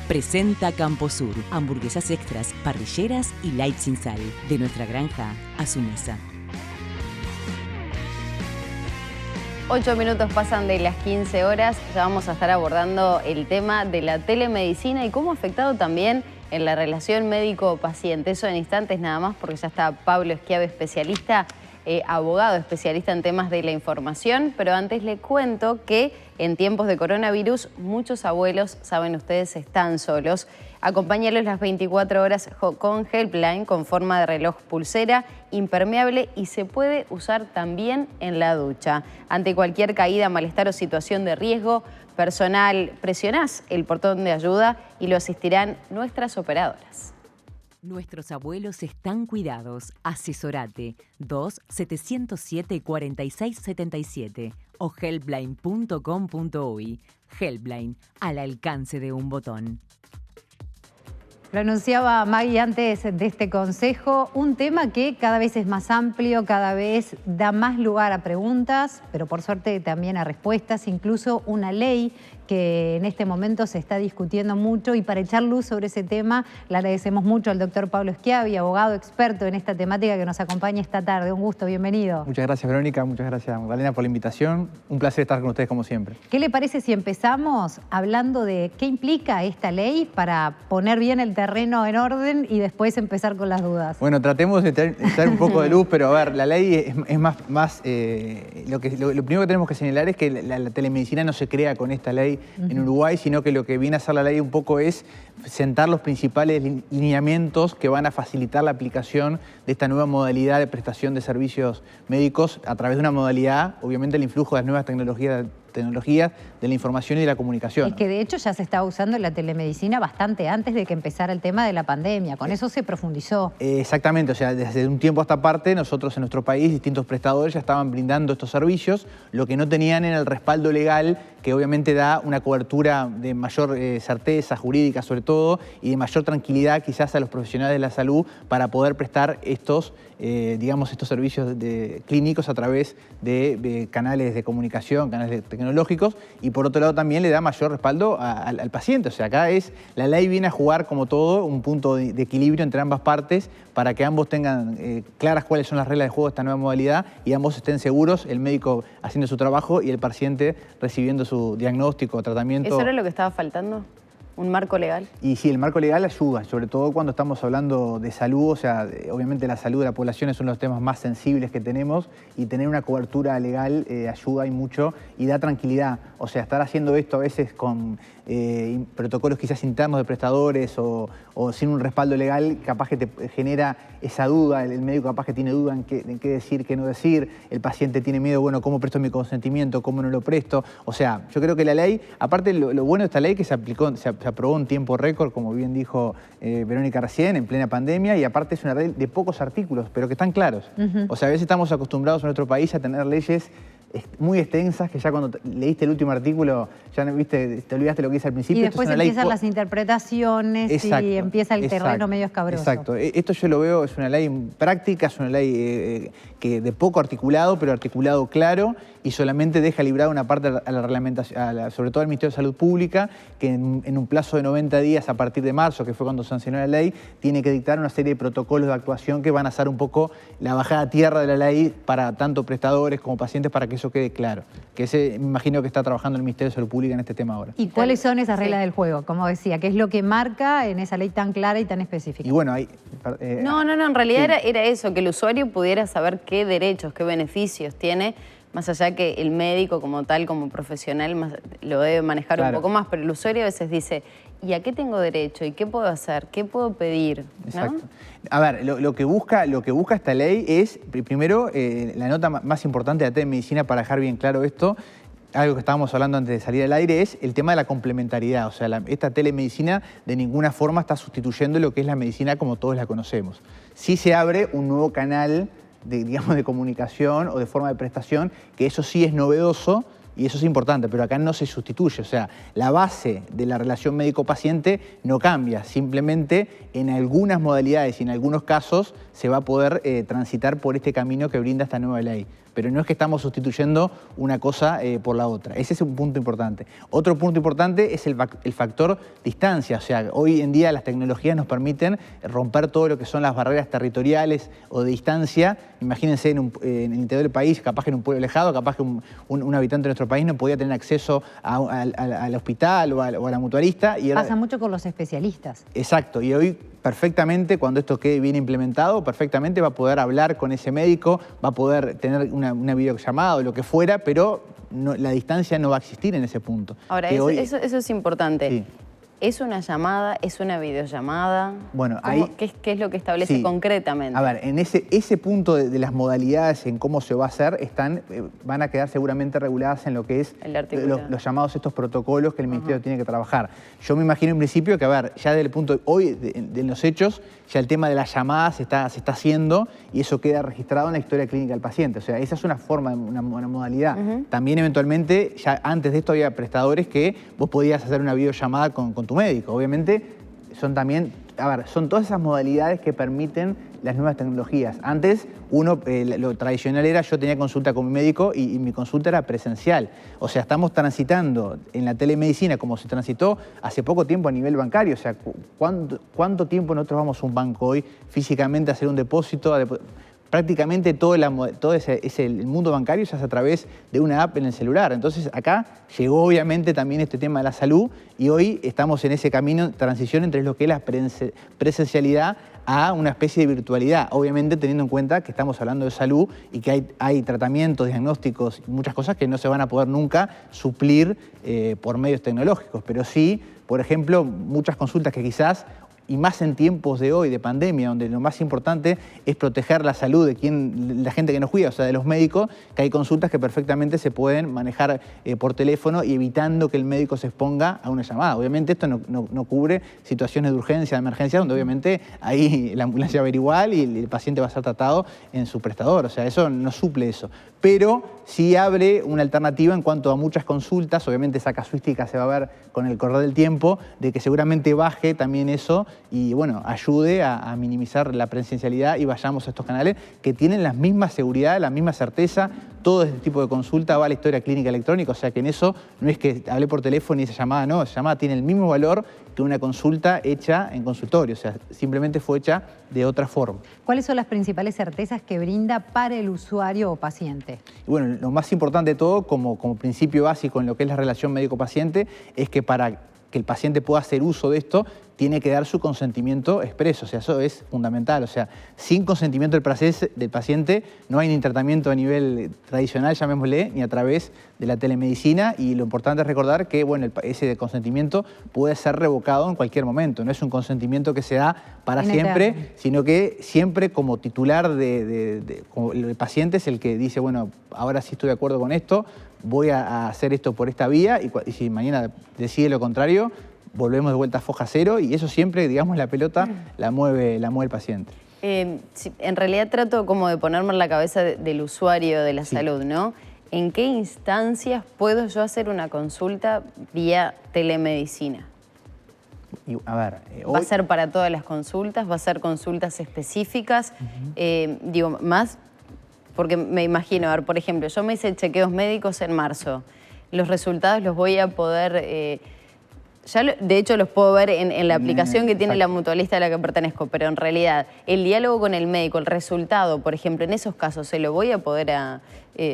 Presenta Camposur, hamburguesas extras, parrilleras y light sin sal. De nuestra granja a su mesa. 8 minutos pasan de las 15 horas, ya vamos a estar abordando el tema de la telemedicina y cómo ha afectado también en la relación médico-paciente. Eso en instantes nada más, porque ya está Pablo Schiave, especialista, abogado especialista en temas de la información. Pero antes le cuento que en tiempos de coronavirus muchos abuelos, saben ustedes, están solos. Acompáñalos las 24 horas con Helpline, con forma de reloj pulsera, impermeable y se puede usar también en la ducha. Ante cualquier caída, malestar o situación de riesgo personal, presionás el botón de ayuda y lo asistirán nuestras operadoras. Nuestros abuelos están cuidados. Asesorate 2-707-4677 o helpline.com.uy. Helpline, al alcance de un botón. Lo anunciaba Maggie antes de este consejo, un tema que cada vez es más amplio, cada vez da más lugar a preguntas, pero por suerte también a respuestas, incluso una ley que en este momento se está discutiendo mucho, y para echar luz sobre ese tema le agradecemos mucho al doctor Pablo Schiave, abogado experto en esta temática, que nos acompaña esta tarde. Un gusto, bienvenido. Muchas gracias, Verónica, muchas gracias, Magdalena, por la invitación. Un placer estar con ustedes como siempre. ¿Qué le parece si empezamos hablando de qué implica esta ley para poner bien el terreno en orden y después empezar con las dudas? Bueno, tratemos de traer un poco de luz, pero a ver, la ley es más lo primero que tenemos que señalar es que la telemedicina no se crea con esta ley en Uruguay, sino que lo que viene a hacer la ley un poco es sentar los principales lineamientos que van a facilitar la aplicación de esta nueva modalidad de prestación de servicios médicos a través de una modalidad, obviamente el influjo de las nuevas tecnologías de la información y de la comunicación. Es que de hecho ya se estaba usando la telemedicina bastante antes de que empezara el tema de la pandemia, con eso se profundizó. Exactamente, o sea, desde un tiempo a esta parte nosotros en nuestro país, distintos prestadores ya estaban brindando estos servicios, lo que no tenían era el respaldo legal, que obviamente da una cobertura de mayor certeza jurídica sobre todo, y de mayor tranquilidad quizás a los profesionales de la salud para poder prestar estos servicios clínicos a través de canales de comunicación, canales tecnológicos, y por otro lado también le da mayor respaldo al paciente. O sea, acá la ley viene a jugar como todo un punto de equilibrio entre ambas partes para que ambos tengan claras cuáles son las reglas de juego de esta nueva modalidad y ambos estén seguros, el médico haciendo su trabajo y el paciente recibiendo su diagnóstico, tratamiento. ¿Eso era lo que estaba faltando? ¿Un marco legal? Y sí, el marco legal ayuda, sobre todo cuando estamos hablando de salud. O sea, obviamente la salud de la población es uno de los temas más sensibles que tenemos, y tener una cobertura legal ayuda y mucho y da tranquilidad. O sea, estar haciendo esto a veces con protocolos quizás internos de prestadores o sin un respaldo legal, capaz que te genera esa duda. El médico capaz que tiene duda en qué decir, qué no decir. El paciente tiene miedo, bueno, ¿cómo presto mi consentimiento? ¿Cómo no lo presto? O sea, yo creo que la ley, aparte lo bueno de esta ley, que se aprobó en tiempo récord, como bien dijo Verónica recién, en plena pandemia, y aparte es una ley de pocos artículos, pero que están claros. O sea, a veces estamos acostumbrados en nuestro país a tener leyes muy extensas, que ya cuando leíste el último artículo ya te olvidaste lo que dice al principio. Y después empiezan las interpretaciones. Exacto, y empieza el terreno medio escabroso. Exacto. Esto yo lo veo, es una ley práctica, es una ley que de poco articulado, pero articulado claro, y solamente deja librada una parte a la reglamentación, sobre todo al Ministerio de Salud Pública, que en un plazo de 90 días a partir de marzo, que fue cuando sancionó la ley, tiene que dictar una serie de protocolos de actuación que van a ser un poco la bajada a tierra de la ley para tanto prestadores como pacientes, para que eso quede claro. Que me imagino que está trabajando el Ministerio de Salud Pública en este tema ahora. ¿Y cuáles son esas reglas del juego? Como decía, ¿qué es lo que marca en esa ley tan clara y tan específica? Y bueno, hay... No, en realidad era eso, que el usuario pudiera saber qué derechos, qué beneficios tiene, más allá que el médico como tal, como profesional, lo debe manejar un poco más, pero el usuario a veces dice, ¿y a qué tengo derecho? ¿Y qué puedo hacer? ¿Qué puedo pedir? ¿No? Exacto. A ver, lo que busca esta ley es, primero, la nota más importante de la telemedicina, para dejar bien claro esto, algo que estábamos hablando antes de salir al aire, es el tema de la complementariedad. O sea, esta telemedicina de ninguna forma está sustituyendo lo que es la medicina como todos la conocemos. Sí se abre un nuevo canal de comunicación o de forma de prestación, que eso sí es novedoso y eso es importante, pero acá no se sustituye. O sea, la base de la relación médico-paciente no cambia, simplemente en algunas modalidades y en algunos casos se va a poder transitar por este camino que brinda esta nueva ley. pero no es que estamos sustituyendo una cosa por la otra. Ese es un punto importante. Otro punto importante es el factor distancia. O sea, hoy en día las tecnologías nos permiten romper todo lo que son las barreras territoriales o de distancia. Imagínense en el interior del país, capaz que en un pueblo alejado, capaz que un habitante de nuestro país no podía tener acceso al hospital o a la mutualista. Y ahora, pasa mucho con los especialistas. Exacto, y hoy perfectamente, cuando esto quede bien implementado, perfectamente va a poder hablar con ese médico, va a poder tener una videollamada o lo que fuera, pero la distancia no va a existir en ese punto. Ahora, eso es importante. Sí. ¿Es una llamada? ¿Es una videollamada? Bueno, ¿Qué es lo que establece concretamente? A ver, en ese punto de las modalidades, en cómo se va a hacer, van a quedar seguramente reguladas en lo que es los llamados estos protocolos que el Ministerio tiene que trabajar. Yo me imagino en principio que, a ver, ya desde el punto de hoy, de los hechos, ya el tema de las llamadas se está haciendo y eso queda registrado en la historia clínica del paciente. O sea, esa es una forma, una modalidad. También eventualmente, ya antes de esto había prestadores que vos podías hacer una videollamada con tu médico. Obviamente son también, son todas esas modalidades que permiten las nuevas tecnologías. Antes, lo tradicional era yo tenía consulta con mi médico y mi consulta era presencial. O sea, estamos transitando en la telemedicina como se transitó hace poco tiempo a nivel bancario. O sea, ¿cuánto tiempo nosotros vamos a un banco hoy físicamente a hacer un depósito? Prácticamente todo el mundo bancario se hace a través de una app en el celular. Entonces acá llegó obviamente también este tema de la salud y hoy estamos en ese camino de transición entre lo que es la presencialidad a una especie de virtualidad. Obviamente teniendo en cuenta que estamos hablando de salud y que hay tratamientos, diagnósticos y muchas cosas que no se van a poder nunca suplir por medios tecnológicos. Pero sí, por ejemplo, muchas consultas que quizás, y más en tiempos de hoy, de pandemia, donde lo más importante es proteger la salud de la gente que nos cuida, o sea, de los médicos, que hay consultas que perfectamente se pueden manejar por teléfono y evitando que el médico se exponga a una llamada. Obviamente esto no cubre situaciones de urgencia, de emergencia, donde obviamente ahí la ambulancia va a ir igual y el paciente va a ser tratado en su prestador. O sea, eso no suple eso. Pero sí abre una alternativa en cuanto a muchas consultas. Obviamente esa casuística se va a ver con el correr del tiempo, de que seguramente baje también eso y, bueno, ayude a minimizar la presencialidad y vayamos a estos canales que tienen la misma seguridad, la misma certeza. Todo este tipo de consulta va a la historia clínica electrónica, o sea que en eso no es que hablé por teléfono y esa llamada no, esa llamada tiene el mismo valor que una consulta hecha en consultorio, o sea, simplemente fue hecha de otra forma. ¿Cuáles son las principales certezas que brinda para el usuario o paciente? Y bueno, lo más importante de todo, como principio básico en lo que es la relación médico-paciente, es que para que el paciente pueda hacer uso de esto, tiene que dar su consentimiento expreso, o sea, eso es fundamental. O sea, sin consentimiento del paciente no hay ni tratamiento a nivel tradicional, llamémosle, ni a través de la telemedicina, y lo importante es recordar que, bueno, ese consentimiento puede ser revocado en cualquier momento, no es un consentimiento que se da para siempre, sino que siempre como titular como el paciente es el que dice, bueno, ahora sí estoy de acuerdo con esto, voy a hacer esto por esta vía, y si mañana decide lo contrario, volvemos de vuelta a foja cero, y eso siempre, digamos, la pelota la mueve el paciente. En realidad trato como de ponerme en la cabeza del usuario de la salud, ¿no? ¿En qué instancias puedo yo hacer una consulta vía telemedicina? A ver, ¿Va a ser para todas las consultas? ¿Va a ser consultas específicas? Digo, más porque me imagino, a ver, por ejemplo, yo me hice chequeos médicos en marzo. Los resultados los voy a poder... de hecho los puedo ver en la aplicación que tiene la mutualista a la que pertenezco, pero en realidad el diálogo con el médico, el resultado, por ejemplo, en esos casos, ¿se lo voy a poder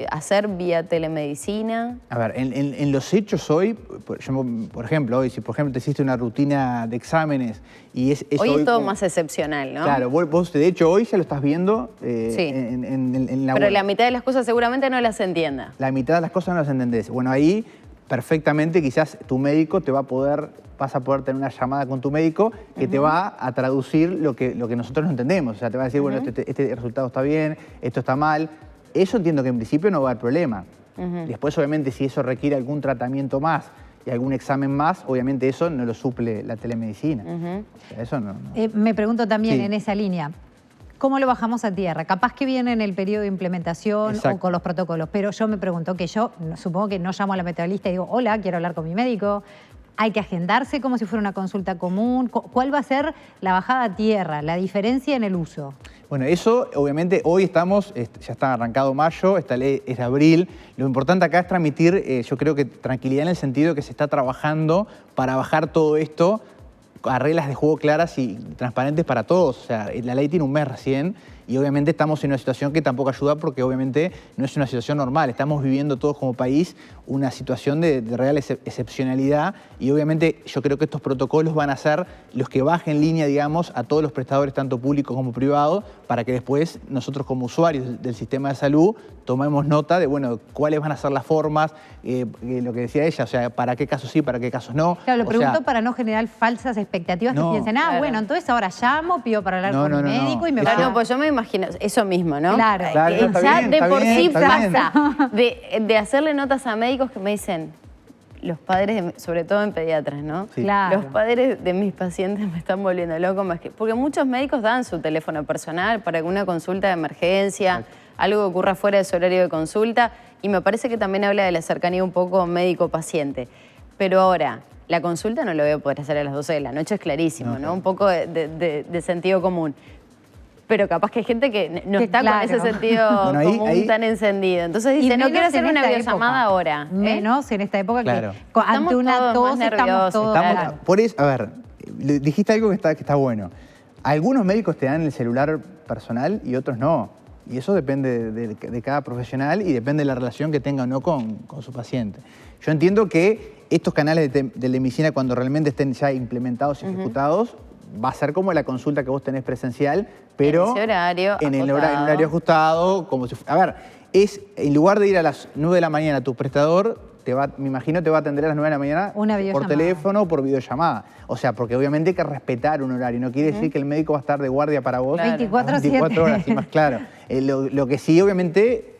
hacer vía telemedicina? A ver, en los hechos hoy, por ejemplo, hoy, si por ejemplo te hiciste una rutina de exámenes y hoy es todo más excepcional, ¿no? Claro, vos de hecho hoy ya lo estás viendo sí. en la Pero web. La mitad de las cosas seguramente no las entienda. La mitad de las cosas no las entendés. Bueno, ahí perfectamente quizás tu médico vas a poder tener una llamada con tu médico que te va a traducir lo que nosotros no entendemos. O sea, te va a decir, bueno, este resultado está bien, esto está mal. Eso entiendo que en principio no va a haber problema. Después, obviamente, si eso requiere algún tratamiento más y algún examen más, obviamente eso no lo suple la telemedicina. O sea, eso no. Me pregunto también en esa línea, ¿cómo lo bajamos a tierra? Capaz que viene en el periodo de implementación o con los protocolos, pero yo me pregunto que yo supongo que no llamo a la mutualista y digo, hola, quiero hablar con mi médico. ¿Hay que agendarse como si fuera una consulta común? ¿Cuál va a ser la bajada a tierra, la diferencia en el uso? Bueno, eso obviamente hoy estamos, ya está arrancado mayo, esta ley es de abril. Lo importante acá es transmitir, yo creo que tranquilidad en el sentido de que se está trabajando para bajar todo esto a reglas de juego claras y transparentes para todos. O sea, la ley tiene un mes recién y obviamente estamos en una situación que tampoco ayuda porque obviamente no es una situación normal. Estamos viviendo todos como país una situación de real excepcionalidad y obviamente yo creo que estos protocolos van a ser los que bajen línea, digamos, a todos los prestadores, tanto públicos como privados, para que después nosotros como usuarios del sistema de salud tomemos nota de, bueno, cuáles van a ser las formas, lo que decía ella, o sea, para qué casos sí, para qué casos no. Claro, lo pregunto para no generar falsas expectativas que piensen, claro. Bueno, entonces ahora llamo, pido para hablar con mi médico y me Claro, van a... pues yo me imagino eso mismo, ¿no? Claro. Está ya bien, de está por bien, sí está bien. pasa de hacerle notas a médicos que me dicen, los padres, sobre todo en pediatras, ¿no? Sí. Claro. Los padres de mis pacientes me están volviendo loco, porque muchos médicos dan su teléfono personal para alguna consulta de emergencia, algo que ocurra fuera de su horario de consulta, y me parece que también habla de la cercanía un poco médico-paciente. Pero ahora, la consulta no lo voy a poder hacer a las 12 de la noche, es clarísimo, ¿no? Un poco de sentido común. Pero capaz que hay gente que no está con ese sentido común tan encendido. Entonces dice, no quiero hacer una videollamada ahora. Menos en esta época Claro. que ante una tos estamos todos... Por eso, a ver, dijiste algo que está bueno. Algunos médicos te dan el celular personal y otros no. Y eso depende de cada profesional y depende de la relación que tenga o no con su paciente. Yo entiendo que estos canales de telemedicina, cuando realmente estén ya implementados y ejecutados, va a ser como la consulta que vos tenés presencial, pero en ese horario en el horario ajustado. Como si, a ver, en lugar de ir a las 9 de la mañana a tu prestador, me imagino te va a atender a las 9 de la mañana por teléfono o por videollamada. O sea, porque obviamente hay que respetar un horario. No quiere decir que el médico va a estar de guardia para vos 24 horas, y más claro. Lo que sí, obviamente,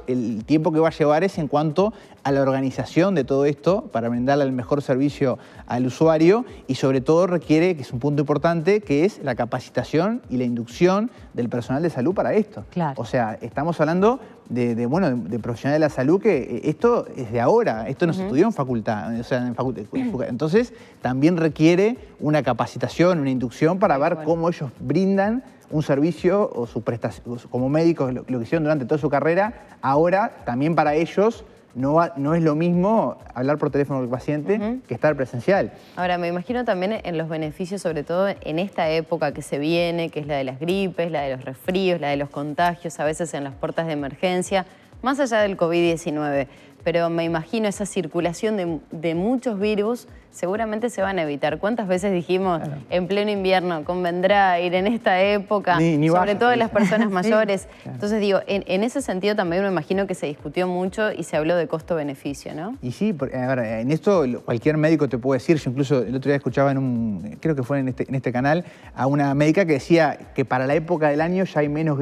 el tiempo que va a llevar es en cuanto a la organización de todo esto para brindarle el mejor servicio al usuario y sobre todo requiere, que es un punto importante, que es la capacitación y la inducción del personal de salud para esto. Claro. O sea, estamos hablando de profesionales de la salud que esto es de ahora, esto no se estudió en facultad, o sea, entonces también requiere una capacitación, una inducción para ver cómo ellos brindan un servicio o su prestación, como médicos lo que hicieron durante toda su carrera. Ahora también para ellos no es lo mismo hablar por teléfono con el paciente que estar presencial. Ahora, me imagino también en los beneficios, sobre todo en esta época que se viene, que es la de las gripes, la de los resfríos, la de los contagios, a veces en las puertas de emergencia, más allá del COVID-19. Pero me imagino esa circulación de muchos virus seguramente se van a evitar. ¿Cuántas veces dijimos en pleno invierno, convendrá ir en esta época, sobre todo en las personas mayores? Entonces digo, en ese sentido también me imagino que se discutió mucho y se habló de costo-beneficio, ¿no? Y sí, a ver, en esto cualquier médico te puede decir. Yo incluso el otro día escuchaba creo que fue en este canal, a una médica que decía que para la época del año ya hay menos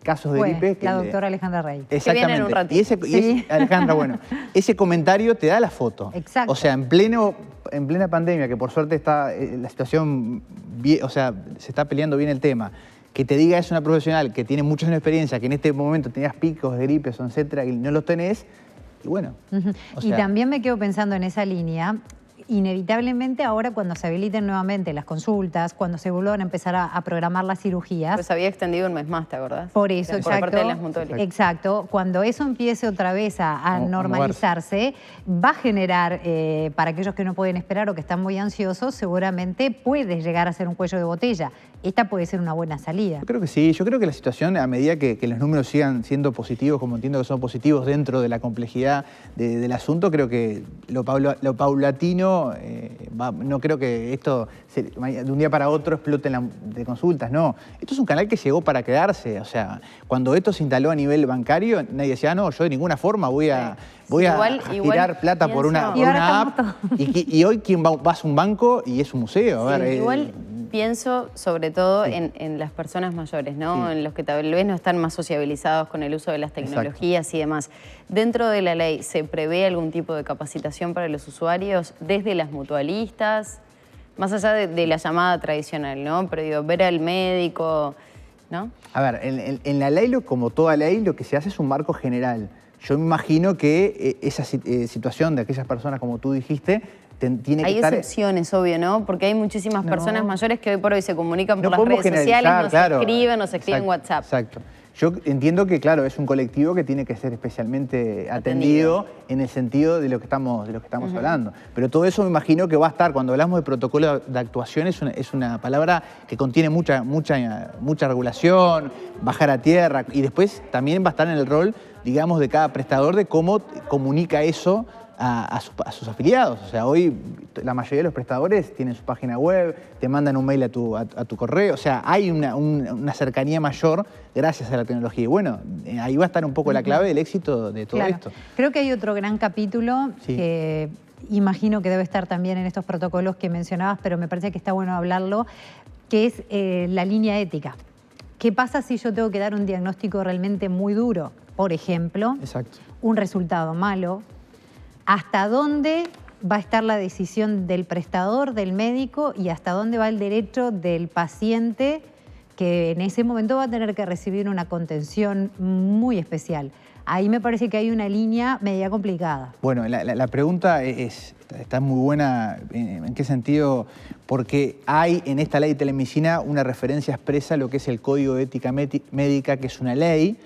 casos de gripe. La doctora Alejandra Rey. Que viene en un ratito. Alejandra, bueno, ese comentario te da la foto. Exacto. O sea, en plena pandemia, que por suerte está la situación, o sea, se está peleando bien el tema, que te diga es una profesional que tiene mucha experiencia, que en este momento tenías picos de gripes, etcétera, y no los tenés, y bueno. Y también me quedo pensando en esa línea. Inevitablemente ahora cuando se habiliten nuevamente las consultas, cuando se vuelvan a empezar a programar las cirugías... Pues había extendido un mes más, ¿te acordás? Por eso, exacto. Por parte de las mutualistas. Exacto. Cuando eso empiece otra vez a normalizarse, va a generar, para aquellos que no pueden esperar o que están muy ansiosos, seguramente puede llegar a ser un cuello de botella. Esta puede ser una buena salida. Yo creo que sí. Yo creo que la situación, a medida que los números sigan siendo positivos, como entiendo que son positivos dentro de la complejidad del asunto, creo que lo paulatino, no creo que esto de un día para otro explote de consultas, no. Esto es un canal que llegó para quedarse. O sea, cuando esto se instaló a nivel bancario, nadie decía, no, yo de ninguna forma voy a tirar plata por una app. Y hoy quien vas a un banco y es un museo. A ver, igual pienso sobre todo en las personas mayores, ¿no? En los que tal vez no están más sociabilizados con el uso de las tecnologías y demás. Dentro de la ley, ¿se prevé algún tipo de capacitación para los usuarios desde las mutualistas? Más allá de la llamada tradicional, ¿no? Pero digo, ver al médico, ¿no? A ver, en la ley, como toda ley, lo que se hace es un marco general. Yo me imagino que esa situación de aquellas personas, como tú dijiste, tiene que hay estar... excepciones, obvio, ¿no? Porque hay muchísimas personas mayores que hoy por hoy se comunican por las podemos redes sociales, generalizar, nos escriben en WhatsApp. Exacto. Yo entiendo que, claro, es un colectivo que tiene que ser especialmente atendido en el sentido de lo que estamos hablando. Pero todo eso me imagino que va a estar, cuando hablamos de protocolo de actuación, es una palabra que contiene mucha regulación, bajar a tierra, y después también va a estar en el rol, digamos, de cada prestador de cómo comunica eso a sus afiliados. O sea, hoy la mayoría de los prestadores tienen su página web, te mandan un mail a tu correo. O sea, hay una cercanía mayor gracias a la tecnología. Y bueno, ahí va a estar un poco la clave del éxito de todo esto. Creo que hay otro gran capítulo que imagino que debe estar también en estos protocolos que mencionabas, pero me parece que está bueno hablarlo, que es la línea ética. ¿Qué pasa si yo tengo que dar un diagnóstico realmente muy duro? Por ejemplo, un resultado malo. ¿Hasta dónde va a estar la decisión del prestador, del médico, y hasta dónde va el derecho del paciente que en ese momento va a tener que recibir una contención muy especial? Ahí me parece que hay una línea media complicada. Bueno, la pregunta está muy buena. ¿En qué sentido? Porque hay en esta ley de telemedicina una referencia expresa a lo que es el Código de Ética Médica, que es una ley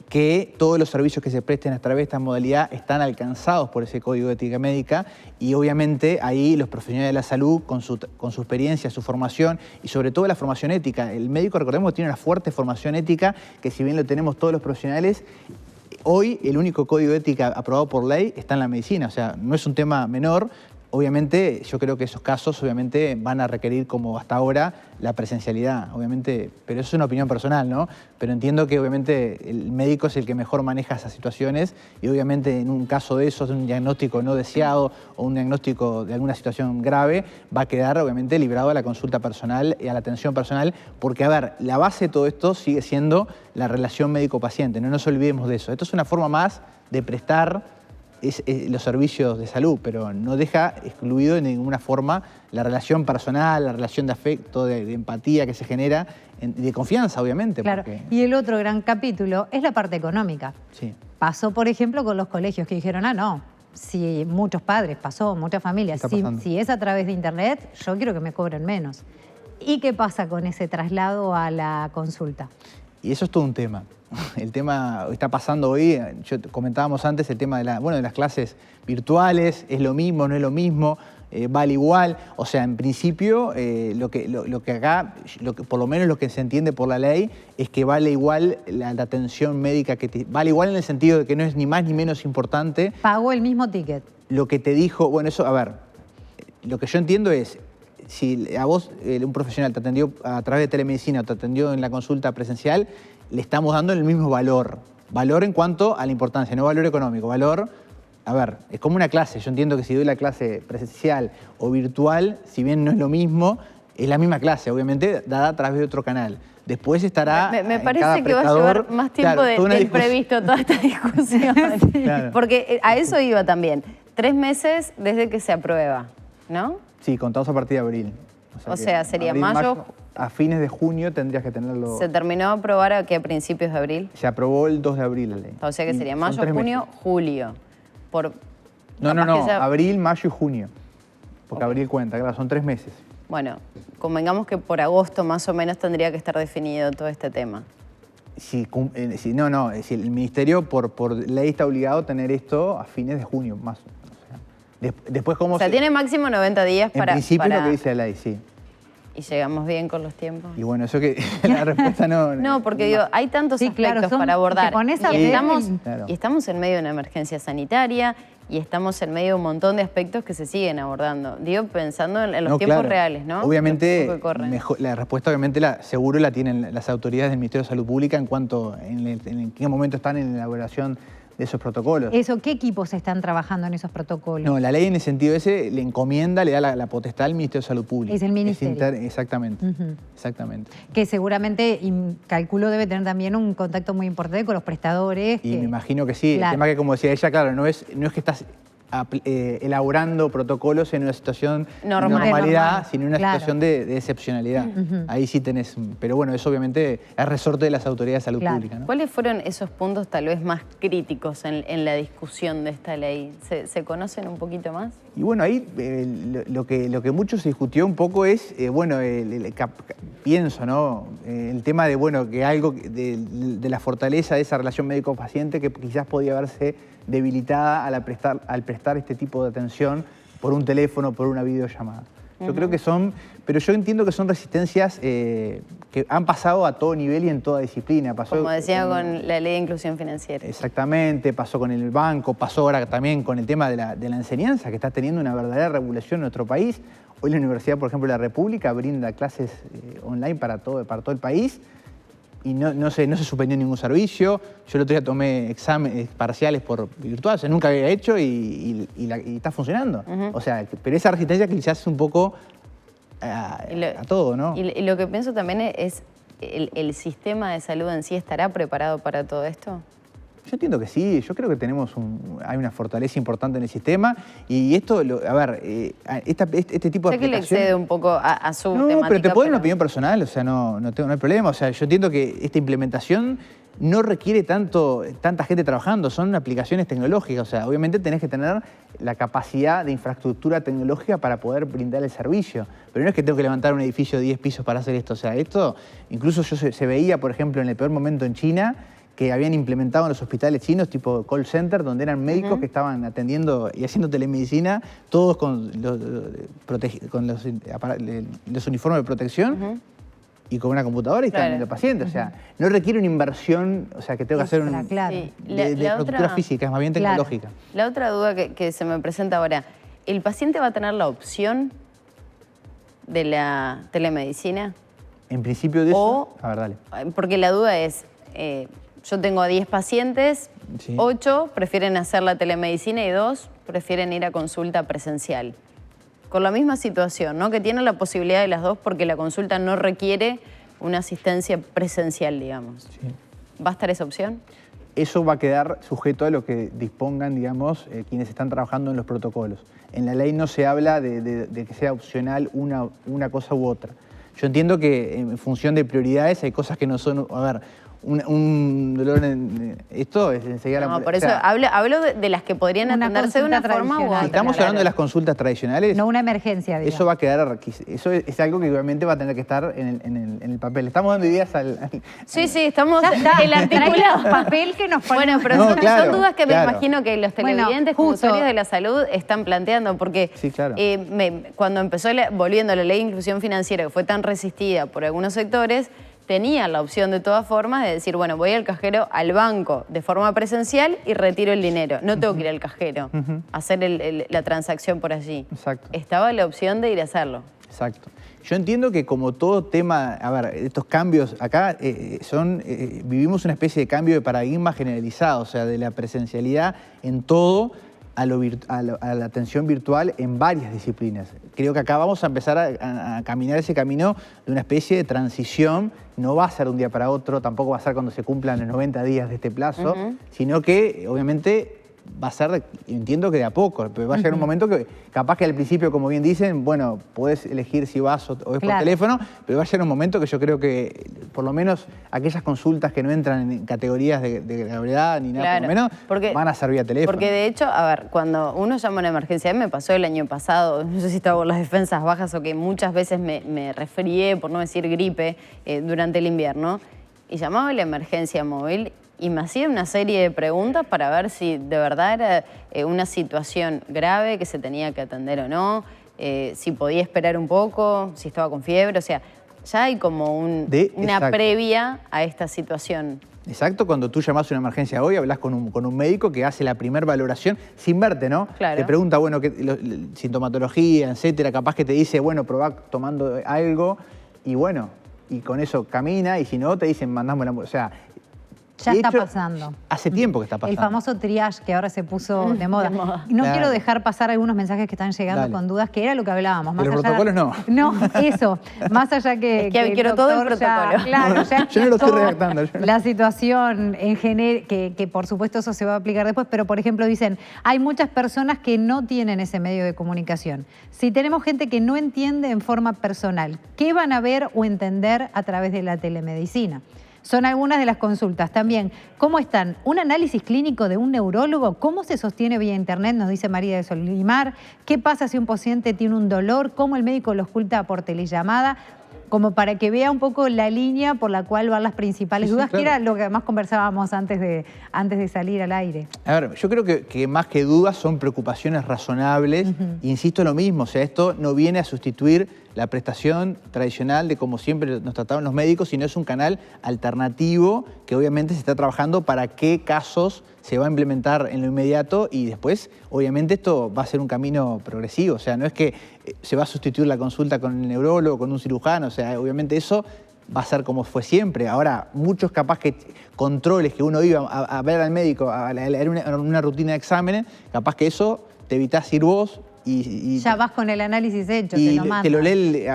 que todos los servicios que se presten a través de esta modalidad están alcanzados por ese Código de Ética Médica, y obviamente ahí los profesionales de la salud, con su experiencia, su formación y sobre todo la formación ética. El médico, recordemos, tiene una fuerte formación ética que, si bien lo tenemos todos los profesionales, hoy el único código de ética aprobado por ley está en la medicina. O sea, no es un tema menor. Obviamente, yo creo que esos casos obviamente van a requerir, como hasta ahora, la presencialidad, obviamente, pero eso es una opinión personal, ¿no? Pero entiendo que obviamente el médico es el que mejor maneja esas situaciones, y obviamente en un caso de esos, de un diagnóstico no deseado o un diagnóstico de alguna situación grave, va a quedar obviamente librado a la consulta personal y a la atención personal, porque, a ver, la base de todo esto sigue siendo la relación médico-paciente, no nos olvidemos de eso. Esto es una forma más de prestar los servicios de salud, pero no deja excluido de ninguna forma la relación personal, la relación de afecto, de empatía que se genera, de confianza, obviamente. Claro. Porque... Y el otro gran capítulo es la parte económica. Sí. Pasó, por ejemplo, con los colegios que dijeron, no, si muchos padres, muchas familias, si es a través de internet, yo quiero que me cobren menos. ¿Y qué pasa con ese traslado a la consulta? Y eso es todo un tema. El tema está pasando hoy, comentábamos antes el tema de las clases virtuales, es lo mismo, no es lo mismo, vale igual. O sea, en principio, lo que acá, por lo menos lo que se entiende por la ley, es que vale igual la atención médica, vale igual en el sentido de que no es ni más ni menos importante. Pagó el mismo ticket. Lo que te dijo, bueno, eso, a ver, lo que yo entiendo es, si a vos un profesional te atendió a través de telemedicina o te atendió en la consulta presencial, le estamos dando el mismo valor. Valor en cuanto a la importancia, no valor económico. Valor, a ver, es como una clase. Yo entiendo que si doy la clase presencial o virtual, si bien no es lo mismo, es la misma clase, obviamente, dada a través de otro canal. Después estará... Me parece que va a llevar más tiempo del previsto toda esta discusión. Claro. Porque a eso iba también. 3 meses desde que se aprueba, ¿no? Sí, contados a partir de abril. O sea sería mayo... A fines de junio tendrías que tenerlo... ¿Se terminó de aprobar a qué, principios de abril? Se aprobó el 2 de abril la ley. O sea que sería mayo, junio, julio. No, abril, mayo y junio. Porque abril cuenta, claro, son 3 meses. Bueno, convengamos que por agosto más o menos tendría que estar definido todo este tema. El Ministerio por ley está obligado a tener esto a fines de junio, más. Después, ¿cómo tiene máximo 90 días para... En principio es lo que dice la ley, sí. ¿Y llegamos bien con los tiempos? Y bueno, eso que la respuesta no... No, porque digo, hay tantos aspectos para abordar. Y estamos en medio de una emergencia sanitaria y estamos en medio de un montón de aspectos que se siguen abordando. Digo, pensando en los tiempos reales, ¿no? Obviamente, la respuesta obviamente seguro la tienen las autoridades del Ministerio de Salud Pública en cuanto en qué momento están en la elaboración de esos protocolos. ¿Qué equipos están trabajando en esos protocolos? No, la ley en el sentido ese le encomienda, le da la potestad al Ministerio de Salud Pública. Es el Ministerio. Exactamente, exactamente. Que seguramente, calculo, debe tener también un contacto muy importante con los prestadores. Y me imagino que sí. El tema que, como decía ella, claro, no es que estás elaborando protocolos en una situación de normalidad, sino en una situación de excepcionalidad. Ahí sí tenés, pero bueno, eso obviamente es resorte de las autoridades de salud pública, ¿no? ¿Cuáles fueron esos puntos tal vez más críticos en la discusión de esta ley? ¿Se conocen un poquito más? Y bueno, ahí lo que mucho se discutió un poco es, bueno, pienso, ¿no? El tema de, bueno, que algo de la fortaleza de esa relación médico-paciente que quizás podía verse debilitada al prestar este tipo de atención por un teléfono, por una videollamada. Yo creo que pero yo entiendo que son resistencias que han pasado a todo nivel y en toda disciplina. Pasó como decía con la ley de inclusión financiera. Exactamente, pasó con el banco, pasó ahora también con el tema de la enseñanza, que está teniendo una verdadera revolución en nuestro país. Hoy la Universidad, por ejemplo, de la República brinda clases online para todo el país y no se suspendió ningún servicio. Yo el otro día tomé exámenes parciales por virtual, o sea, nunca había hecho y está funcionando. O sea, pero esa resistencia quizás es un poco a todo, ¿no? Y lo que pienso también es, ¿el sistema de salud en sí estará preparado para todo esto? Yo entiendo que sí, yo creo que hay una fortaleza importante en el sistema y esto, a ver, este tipo de sé que le excede un poco a su temática. No, pero te puedo dar una opinión personal, o sea, no hay problema. O sea, yo entiendo que esta implementación no requiere tanta gente trabajando, son aplicaciones tecnológicas. O sea, obviamente tenés que tener la capacidad de infraestructura tecnológica para poder brindar el servicio. Pero no es que tengo que levantar un edificio de 10 pisos para hacer esto. O sea, esto, incluso se veía, por ejemplo, en el peor momento en China, que habían implementado en los hospitales chinos, tipo call center, donde eran médicos que estaban atendiendo y haciendo telemedicina, todos con los uniformes de protección y con una computadora y estaban viendo pacientes. O sea, no requiere una inversión, o sea, que tengo que hacer de infraestructura física, es más bien tecnológica. La otra duda que se me presenta ahora, ¿el paciente va a tener la opción de la telemedicina? En principio de eso, a ver, dale. Porque la duda es... yo tengo 10 pacientes, 8 prefieren hacer la telemedicina y 2 prefieren ir a consulta presencial. Con la misma situación, ¿no? Que tienen la posibilidad de las dos porque la consulta no requiere una asistencia presencial, digamos. Sí. ¿Va a estar esa opción? Eso va a quedar sujeto a lo que dispongan, digamos, quienes están trabajando en los protocolos. En la ley no se habla de que sea opcional una cosa u otra. Yo entiendo que en función de prioridades hay cosas que no son... A ver, un dolor en esto es enseguida la... No, por eso hablo de las que podrían atenderse de una forma u otra. Si estamos hablando de las consultas tradicionales... No una emergencia, digamos. Eso va a quedar... Eso es algo que obviamente va a tener que estar en el papel. Estamos dando ideas al... Sí, estamos... El articulado. Papel que nos ponemos... Bueno, pero son dudas que me imagino que los televidentes como usuarios de la salud están planteando, porque cuando empezó, volviendo a la ley de inclusión financiera, que fue tan resistida por algunos sectores, tenía la opción de todas formas de decir, bueno, voy al cajero, al banco de forma presencial y retiro el dinero. No tengo que ir al cajero a hacer la transacción por allí. Exacto. Estaba la opción de ir a hacerlo. Exacto. Yo entiendo que como todo tema, a ver, estos cambios acá vivimos una especie de cambio de paradigma generalizado, o sea, de la presencialidad en todo a la atención virtual en varias disciplinas. Creo que acá vamos a empezar a caminar ese camino de una especie de transición. No va a ser de un día para otro, tampoco va a ser cuando se cumplan los 90 días de este plazo, sino que obviamente va a ser, entiendo que de a poco, pero va a llegar un momento que capaz que al principio, como bien dicen, bueno, podés elegir si vas o es por teléfono, pero va a llegar un momento que yo creo que por lo menos aquellas consultas que no entran en categorías de gravedad ni nada, por lo menos, van a ser vía teléfono. Porque de hecho, a ver, cuando uno llama a una emergencia, a mí me pasó el año pasado, no sé si estaba por las defensas bajas o que muchas veces me resfrié, por no decir gripe, durante el invierno, y llamaba a la emergencia móvil y me hacía una serie de preguntas para ver si de verdad era una situación grave que se tenía que atender o no, si podía esperar un poco, si estaba con fiebre, o sea, ya hay como una previa a esta situación. Exacto, cuando tú llamás a una emergencia hoy, hablas con un médico que hace la primera valoración sin verte, ¿no? Claro. Te pregunta, bueno, sintomatología, etcétera, capaz que te dice, bueno, probá tomando algo y bueno, y con eso camina y si no te dicen, mandamos la... O sea, Ya De está hecho, pasando. Hace tiempo que está pasando. El famoso triage que ahora se puso de moda. No Claro. quiero dejar pasar algunos mensajes que están llegando Dale. con dudas, que era lo que hablábamos. De los protocolos no. No, eso. Más allá que... Es que el quiero todo en doctor ya- protocolo. claro, ya Yo no lo estoy toda redactando. La situación en general, que por supuesto eso se va a aplicar después, pero por ejemplo dicen, hay muchas personas que no tienen ese medio de comunicación. Si tenemos gente que no entiende en forma personal, ¿qué van a ver o entender a través de la telemedicina? Son algunas de las consultas. También, ¿cómo están? Un análisis clínico de un neurólogo, ¿cómo se sostiene vía internet? Nos dice María de Solimar. ¿Qué pasa si un paciente tiene un dolor? ¿Cómo el médico lo oculta por telellamada? Como para que vea un poco la línea por la cual van las principales dudas, claro. que era lo que además conversábamos antes de salir al aire. A ver, yo creo que más que dudas son preocupaciones razonables. Insisto en lo mismo, o sea, esto no viene a sustituir la prestación tradicional de como siempre nos trataban los médicos, sino es un canal alternativo que obviamente se está trabajando para qué casos se va a implementar en lo inmediato y después, obviamente, esto va a ser un camino progresivo. O sea, no es que se va a sustituir la consulta con el neurólogo, con un cirujano, o sea, obviamente eso va a ser como fue siempre. Ahora, muchos capaz que controles que uno iba a ver al médico, a leer una rutina de exámenes, capaz que eso te evitás ir vos y Ya vas con el análisis hecho, y te lo mandan. te lo lee,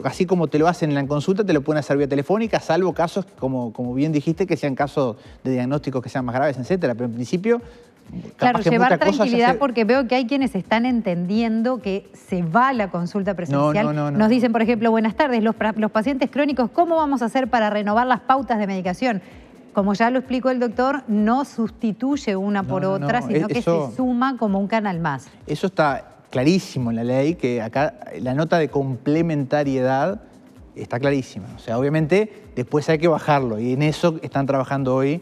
así como te lo hacen en la consulta, te lo pueden hacer vía telefónica, salvo casos, como bien dijiste, que sean casos de diagnósticos que sean más graves, etcétera. Pero en principio, Claro, capaz que llevar muchas cosas ya tranquilidad se- porque veo que hay quienes están entendiendo que se va a la consulta presencial. No. Nos dicen, por ejemplo, buenas tardes, los pacientes crónicos, ¿cómo vamos a hacer para renovar las pautas de medicación? Como ya lo explicó el doctor, no sustituye una por No, otra, sino que eso- se suma como un canal más. Eso está clarísimo en la ley, que acá la nota de complementariedad está clarísima. O sea, obviamente después hay que bajarlo y en eso están trabajando hoy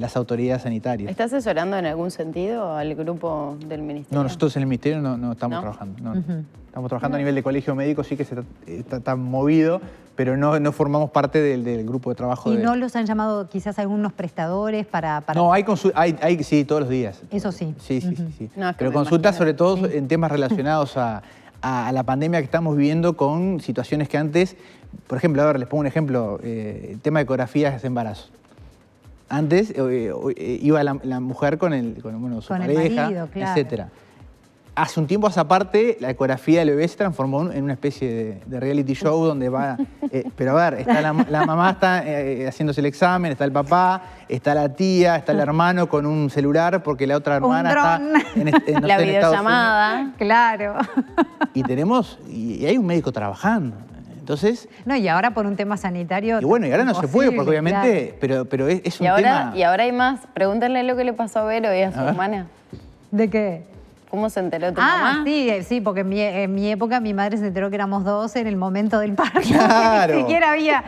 las autoridades sanitarias. ¿Está asesorando en algún sentido al grupo del ministerio? No, nosotros en el Ministerio no estamos ¿No? trabajando. No. Estamos trabajando a nivel de colegio médico, sí que está movido, pero no formamos parte del grupo de trabajo. ¿Y no los han llamado quizás algunos prestadores para...? No, hay sí, todos los días. Eso sí. Sí. No, es que Pero me consultas imagino. sobre todo en temas relacionados a la pandemia que estamos viviendo con situaciones que antes, por ejemplo, a ver, les pongo un ejemplo, el tema de ecografías de embarazo. Antes iba la mujer con su Con el pareja, marido, claro. etcétera. Hace un tiempo a esa parte, la ecografía del bebé se transformó en una especie de reality show donde va... pero a ver, está la mamá está haciéndose el examen, está el papá, está la tía, está el hermano con un celular porque la otra hermana está dron. no sé, La en Estados Unidos. videollamada. Claro. Y hay un médico trabajando. Entonces, No, y ahora por un tema sanitario... y bueno, y ahora no se puede porque imposible, obviamente, claro. pero es un Y tema... ahora hay más. Pregúntenle lo que le pasó a Vero y a su ver. hermana. ¿De qué? ¿Cómo se enteró tu Ah, mamá? sí, porque en mi época mi madre se enteró que éramos dos en el momento del parto. Claro. Ni siquiera había...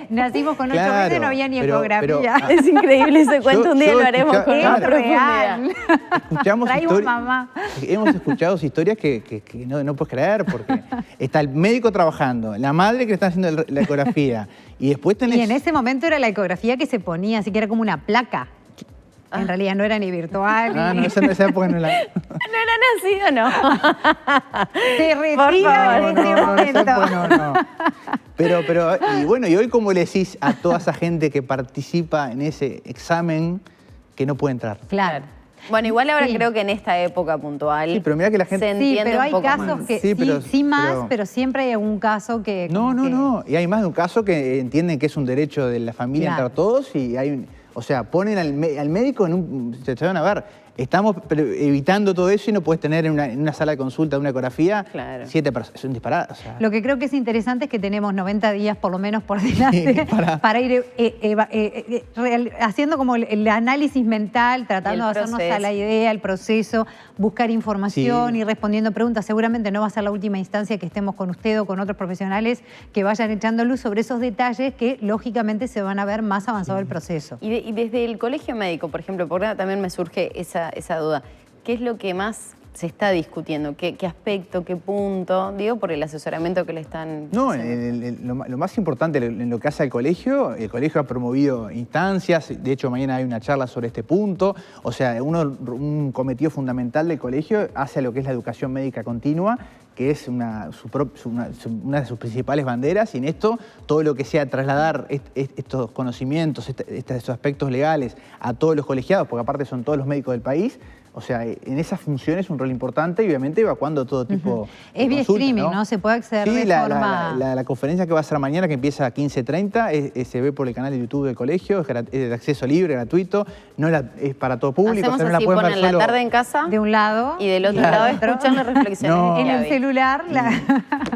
nacimos con 8 Claro, meses, no había ni pero- ecografía. Es increíble ese cuento, un día yo lo haremos escuchaba- con Es más claro. profundidad. real. Escuchamos Traigo mamá. Hemos escuchado historias que no puedes creer porque está el médico trabajando, la madre que le está haciendo la ecografía y después tenés... Y en ese momento era la ecografía que se ponía, así que era como una placa. En realidad no era ni virtual. Ah, ni... no, esa época no la... ¿No era nacido no? Se retira en ese esa momento. época no. Pero, y bueno, y hoy cómo le decís a toda esa gente que participa en ese examen que no puede entrar. Claro. Bueno, igual ahora Sí. creo que en esta época puntual Sí, pero mira que la gente- se Sí, entiende pero un hay poco casos más. que Sí, sí, pero- pero siempre hay algún caso que... como que- No. Y hay más de un caso que entienden que es un derecho de la familia Claro. entrar todos y hay o sea, ponen al médico en un... Se van a ver, estamos evitando todo eso y no puedes tener en una sala de consulta de una ecografía Claro. 7 personas. Es un disparate. O sea, Lo que creo que es interesante es que tenemos 90 días por lo menos por delante para ir haciendo como el análisis mental, tratando de El hacernos proceso. a la idea, el proceso, buscar información Sí. y respondiendo preguntas. Seguramente no va a ser la última instancia que estemos con usted o con otros profesionales que vayan echando luz sobre esos detalles que lógicamente se van a ver más avanzado el proceso. Y desde el colegio médico, por ejemplo, porque también me surge esa duda. ¿Qué es lo que más se está discutiendo? ¿Qué aspecto, qué punto? Digo, por el asesoramiento que le están No, haciendo. lo más importante en lo que hace al colegio, el colegio ha promovido instancias, de hecho mañana hay una charla sobre este punto, o sea, un cometido fundamental del colegio hace lo que es la educación médica continua, que es una de sus principales banderas, y en esto todo lo que sea trasladar estos conocimientos, estos aspectos legales a todos los colegiados, porque aparte son todos los médicos del país. O sea, en esas funciones un rol importante y obviamente evacuando todo tipo de Es vía consultas, streaming, ¿no? Se puede acceder sí, de forma... la conferencia que va a ser mañana, que empieza a 15:30, se ve por el canal de YouTube del colegio, es de acceso libre, gratuito, es para todo público. Hacemos o sea, no así, la pueden ver ponen la solo... tarde en casa De un lado. y del otro lado escuchan las reflexiones. No. de En el Gaby. celular.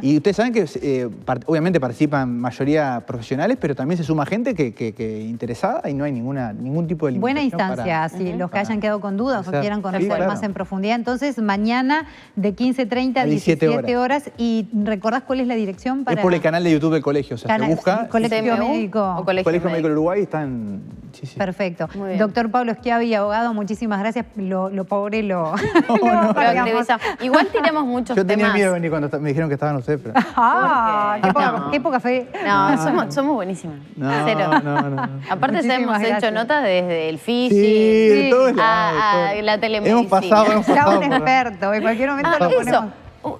Y ustedes saben que obviamente participan mayoría profesionales, pero también se suma gente que interesada y no hay ningún tipo de limitación. Buena instancia, para- si los que hayan quedado con dudas o hacer. quieran Sí, conocer claro. más en profundidad. Entonces, mañana de 15:30 a 17 17 horas. ¿Y recordás cuál es la dirección para...? Es por el canal de YouTube del colegio, o sea, se busca... Colegio CMU Médico. o Colegio Colegio Médico Médico. del Uruguay está en... Sí, sí. Perfecto. Muy bien. Doctor Pablo Schiavi, abogado, muchísimas gracias. Lo pobre lo... Lo digamos. activizamos. Igual tiramos muchos Yo tenía temas. miedo de venir cuando me dijeron que estaban ustedes, pero... Ah, ¿Por qué? qué poca fe. No, somos buenísimas. No, Cero. no. Aparte Muchísimas hemos hecho gracias. notas desde el Sí, fishing de todos lados. a la telemedicina. Hemos pasado Ya un por- experto, en cualquier momento lo Eso. ponemos.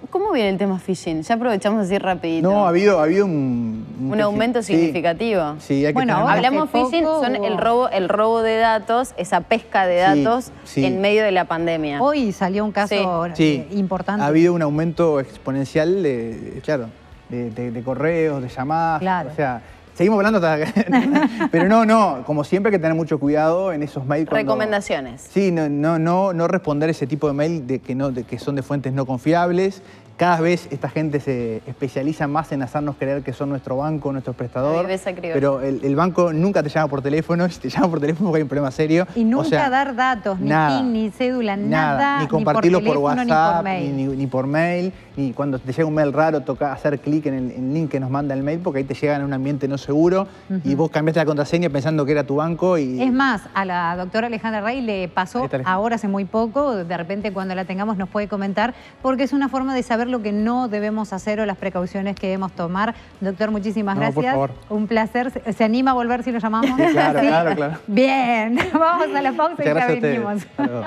¿Cómo viene el tema phishing? Ya aprovechamos así rapidito. No, ha habido un aumento sí, significativo. Sí, hay que Bueno, tener- ahora Hablamos hace phishing, poco son hubo- el robo de datos, esa pesca de Sí, datos sí. en medio de la pandemia. Hoy salió un caso Sí, importante. ha habido un aumento exponencial de correos, de llamadas. Claro. O sea, seguimos hablando pero no, como siempre hay que tener mucho cuidado en esos mails. Recomendaciones. Sí, no responder ese tipo de mail de que son de fuentes no confiables. Cada vez esta gente se especializa más en hacernos creer que son nuestro banco, nuestro prestador. Viveza criolla. Pero el banco nunca te llama por teléfono, si te llama por teléfono porque hay un problema serio. Y nunca O sea, dar datos, ni nada. PIN, ni cédula, nada. Ni compartirlos por teléfono, WhatsApp, ni por mail. ni por mail, ni cuando te llega un mail raro, toca hacer clic en el link que nos manda el mail, porque ahí te llegan a un ambiente no seguro y vos cambiaste la contraseña pensando que era tu banco. Es más, a la doctora Alejandra Rey le pasó Ahí está Alejandra. ahora hace muy poco, de repente cuando la tengamos nos puede comentar, porque es una forma de saber lo que no debemos hacer o las precauciones que debemos tomar. Doctor, muchísimas No, por gracias. favor. Un placer. ¿Se anima a volver si lo llamamos? Sí, claro, claro. Bien, vamos a la pausa y Muchas ya gracias a ustedes. venimos. Hasta luego.